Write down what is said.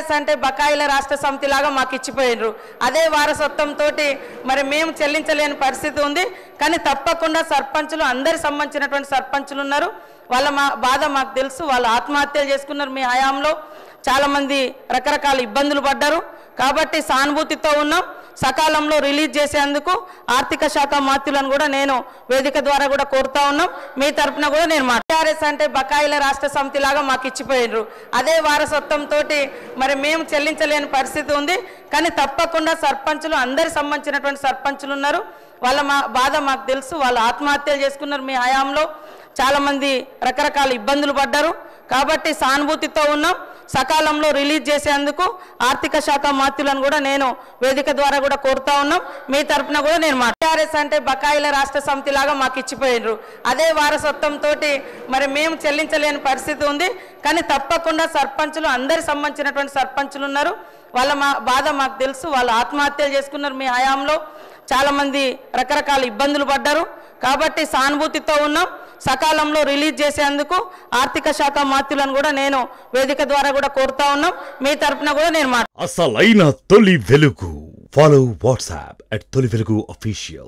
TRS అంటే బకాయిల రాష్ట్ర సమితి లాగా మాకు ఇచ్చిపోయినరు. అదే వారసత్వంతో మరి మేము చెల్లించలేని పరిస్థితి ఉంది. కానీ తప్పకుండా సర్పంచులు అందరి సంబంధించినటువంటి సర్పంచులు ఉన్నారు. వాళ్ళ బాధ మాకు తెలుసు. వాళ్ళు ఆత్మహత్యలు చేసుకున్నారు. మీ హయాంలో చాలామంది రకరకాల ఇబ్బందులు పడ్డారు. కాబట్టి సానుభూతితో ఉన్నాం. సకాలంలో రిలీజ్ చేసేందుకు ఆర్థిక శాఖ మంత్రులను కూడా నేను వేదిక ద్వారా కూడా కోరుతా ఉన్నాం. మీ తరపున కూడా నేను టీఆర్ఎస్ అంటే బకాయిల రాష్ట్ర సమితి లాగా మాకు ఇచ్చిపోయినరు. అదే వారసత్వంతో మరి మేము చెల్లించలేని పరిస్థితి ఉంది. కానీ తప్పకుండా సర్పంచులు అందరి సంబంధించినటువంటి సర్పంచులు ఉన్నారు. వాళ్ళ బాధ మాకు తెలుసు. వాళ్ళు ఆత్మహత్యలు చేసుకున్నారు. మీ హయాంలో చాలామంది రకరకాల ఇబ్బందులు పడ్డారు. కాబట్టి సానుభూతితో ఉన్నాం. సకాలంలో రిలీజ్ చేసేందుకు ఆర్థిక శాఖ మంత్రులను కూడా నేను వేదిక ద్వారా కూడా కోరుతా ఉన్నాం. మీ తరపున కూడా నేను టీఆర్ఎస్ అంటే బకాయిల రాష్ట్ర సమితి లాగా మాకు ఇచ్చిపోయినరు. అదే వారసత్వంతో మరి మేము చెల్లించలేని పరిస్థితి ఉంది. కానీ తప్పకుండా సర్పంచులు అందరి సంబంధించినటువంటి సర్పంచులు ఉన్నారు. వాళ్ళ బాధ మాకు తెలుసు. వాళ్ళు ఆత్మహత్యలు చేసుకున్నారు. మీ హయాంలో చాలామంది రకరకాల ఇబ్బందులు పడ్డారు. కాబట్టి సానుభూతితో ఉన్నాం. సకాలంలో రిలీజ్ చేసేందుకు ఆర్థిక శాఖ మంత్రులను కూడా నేను వేదిక ద్వారా కూడా కోరుతా ఉన్నాం. మీ తరపున కూడా నేను అసలైన తొలి వెలుగు. ఫాలో వాట్సాప్ @తొలి వెలుగు official.